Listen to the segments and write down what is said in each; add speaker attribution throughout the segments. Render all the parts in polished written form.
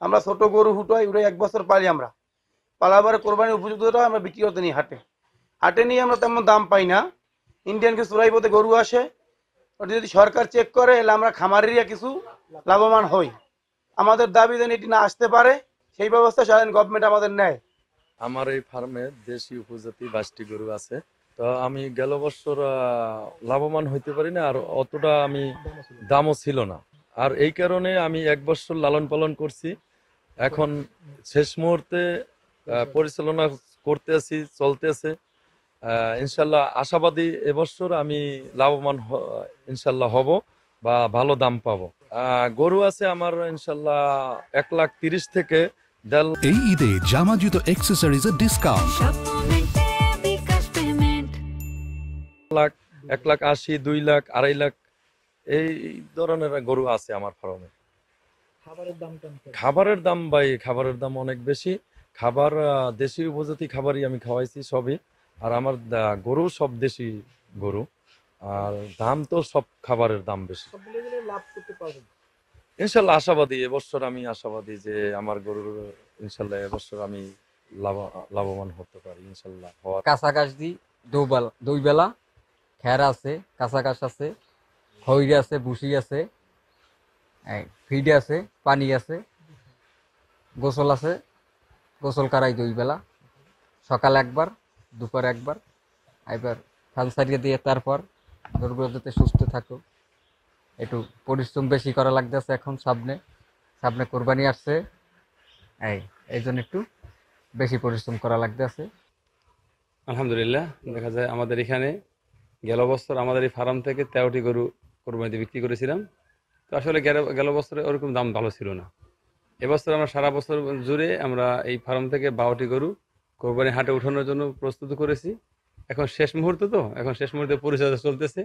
Speaker 1: আমরা ছোট গরু হুটাই উড়ে 1 বছর পালি আমরা, পালাবার কোরবানির উপযুক্তটা আমরা বিক্রি করতে নিই হাটে। হাটে নিয়ে আমরা তেমন দাম পাই না। ইন্ডিয়ান কিছু চোরাই পথে গরু আসে, ওটা যদি সরকার চেক করে এলে আমরা খামারিরা কিছু লাভবান হই। আমাদের দাবি যেন এটি না আসতে পারে সেই ব্যবস্থা সাধারণ গভর্নমেন্ট আমাদের নেয়।
Speaker 2: আমার এই ফার্মে দেশি উপজাতি 22টি গরু আছে। তো আমি গেল বছর লাভবান হইতে পারি না, আর অতটা আমি দামও ছিল না। আর এই কারণে আমি 1 বছর লালন পালন করছি। এখন শেষ মুহূর্তে পরিচালনা করতে আছি, চলতে আছে। ইনশাল্লাহ আশাবাদী এবছর আমি লাভবান ইনশাল্লাহ হব বা ভালো দাম পাবো। গরু আছে আমার ইনশাল্লাহ 1,30,000 থেকে 1.5
Speaker 3: এই ঈদে জামা জুতো অ্যাক্সেসরিজের ডিসকাউন্ট।
Speaker 2: লাখ, 1,80,000, 2 লাখ, 2.5 লাখ এই ধরনের গরু আছে আমার ফার্মে। খাবারের দাম ভাই, খাবারের দাম অনেক বেশি। খাবার দেশি উপজাতি খাবারই আমি খাওয়াইছি সবই। আর আমার গরু সব দেশি গরু। আর দাম তো সব খাবারের দাম বেশি। ইনশাল্লাহ আশাবাদী এবছর, আমি আশাবাদী যে আমার গরুর ইনশাল্লাহ এবছর আমি লাভবান হতে পারি ইনশাল্লাহ।
Speaker 4: কাঁচা ঘাস দিই 2 বেলা, খ্যার আছে, কাঁচা ঘাস আছে, খৈর আছে, ভুসি আছে, ফিড আছে, পানি আছে, গোসল আছে। গোসল করাই 2 বেলা, সকাল একবার, দুপুর একবার। এবার ধান সারিয়ে দিয়ে তারপর গরুগুলো যাতে সুস্থ থাকুক, একটু পরিশ্রম বেশি করা লাগতেছে। এখন সামনে সামনে কোরবানি আসছে, এই জন্য একটু বেশি পরিশ্রম করা লাগতেছে।
Speaker 5: আলহামদুলিল্লাহ, দেখা যায় আমাদের এখানে গেল বছর আমাদের এই ফার্ম থেকে 13টি গরু কোরবানিতে বিক্রি করেছিলাম। তো আসলে গেল বছরে ওরকম দাম ভালো ছিল না। এবছর আমরা সারা বছর জুড়ে আমরা এই ফার্ম থেকে 12টি গরু কোরবানি হাটে উঠানোর জন্য প্রস্তুত করেছি। এখন শেষ মুহূর্ত, তো এখন শেষ মুহূর্তে পরিচর্যা চলতেছে।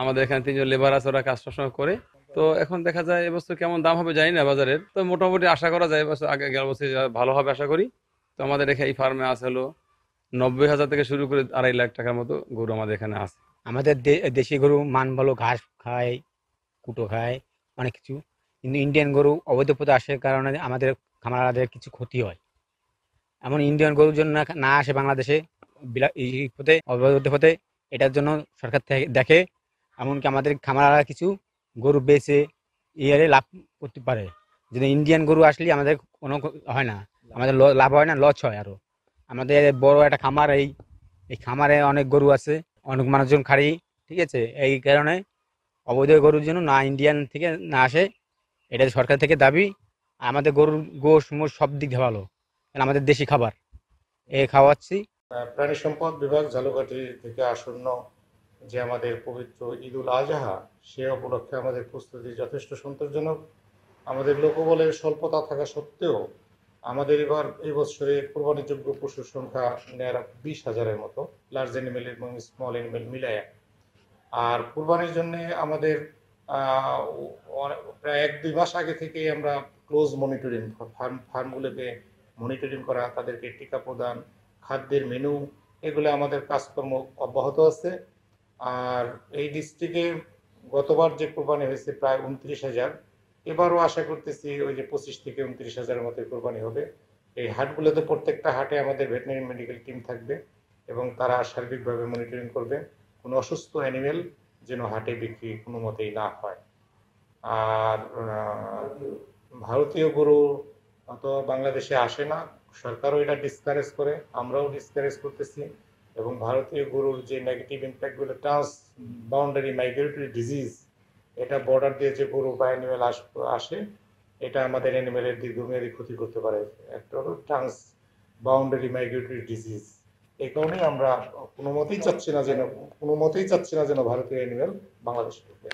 Speaker 5: আমাদের এখানে 3জন লেবার আছে, ওরা কাজ সবসময় করে। তো এখন দেখা যায় এবছর কেমন দাম হবে জানি না বাজারের, তো মোটামুটি আশা করা যায় এবছর আগে গেল বছর ভালো হবে আশা করি। তো আমাদের এখানে এই ফার্মে আছে হলো 90,000 থেকে শুরু করে 2.5 লাখ টাকার মতো গরু আমাদের এখানে আছে।
Speaker 6: আমাদের দেশি গরু মান ভালো, ঘাস খায়, কুটো খায়, অনেক কিছু। কিন্তু ইন্ডিয়ান গরু অবৈধ পথে আসার কারণে আমাদের খামারাদের কিছু ক্ষতি হয়। এমন ইন্ডিয়ান গরুর জন্য না আসে বাংলাদেশে এই পথে, অবৈধ পথে। এটার জন্য সরকার থেকে দেখে, এমনকি আমাদের খামারারা কিছু গরু বেচে ইয়ারে লাভ করতে পারে। যদি ইন্ডিয়ান গরু আসলে আমাদের কোনো হয় না, আমাদের লাভ হয় না, লস হয় আরো। আমাদের বড় একটা খামার, এই খামারে অনেক গরু আছে, অনেক মানুষজন খাড়ি, ঠিক আছে। এই কারণে অবৈধ গরুর জন্য না ইন্ডিয়ান থেকে না আসে, এটা সরকার থেকে দাবি। আমাদের গরুর গোশ মোষ সব দিক দিয়ে ভালো, কারণ আমাদের দেশি খাবার খাওয়াচ্ছি।
Speaker 7: প্রাণী সম্পদ বিভাগ ঝালকাঠি থেকে আসন্ন যে আমাদের পবিত্র ঈদুল আজহা, সে উপলক্ষে আমাদের প্রস্তুতি যথেষ্ট সন্তোষজনক। আমাদের লোকবলের স্বল্পতা থাকা সত্ত্বেও আমাদের এই বছরে কোরবানিযোগ্য পশুর সংখ্যা 20,000-এর মতো, লার্জ অ্যানিমেল এবং স্মল অ্যানিমেল মিলায়। আর কোরবানির জন্য আমাদের প্রায় 1-2 মাস আগে থেকেই আমরা ক্লোজ মনিটরিং, ফার্মগুলোকে মনিটরিং করা, তাদেরকে টিকা প্রদান, খাদ্যের মেনু, এগুলো আমাদের কাজকর্ম অব্যাহত আছে। আর এই ডিস্ট্রিক্টে গতবার যে কোরবানি হয়েছে প্রায় 29,000, এবারও আশা করতেছি ওই যে 25 থেকে 29,000-এর মতো কোরবানি হবে। এই হাটগুলোতে প্রত্যেকটা হাটে আমাদের ভেটেরিনারি মেডিকেল টিম থাকবে এবং তারা সার্বিকভাবে মনিটরিং করবে কোনো অসুস্থ অ্যানিমেল যেন হাটে বিক্রি কোনো মতেই না হয়। আর ভারতীয় গরু তো বাংলাদেশে আসে না, সরকারও এটা ডিসকারেজ করে, আমরাও ডিসকারেজ করতেছি। এবং ভারতীয় গরুর যে নেগেটিভ ইম্প্যাক্টগুলো, ট্রান্স বাউন্ডারি মাইগ্রেটরি ডিজিজ, এটা বর্ডার দিয়ে যে গরু বা অ্যানিমেল আসে, এটা আমাদের অ্যানিমেলের দীর্ঘমেয়াদী ক্ষতি করতে পারে। একটা হলো ট্রান্স বাউন্ডারি মাইগ্রেটরি ডিজিজ। এই কারণেই আমরা কোনো মতেই চাচ্ছি না যেন ভারতীয় অ্যানিমেল বাংলাদেশে ঢুকে।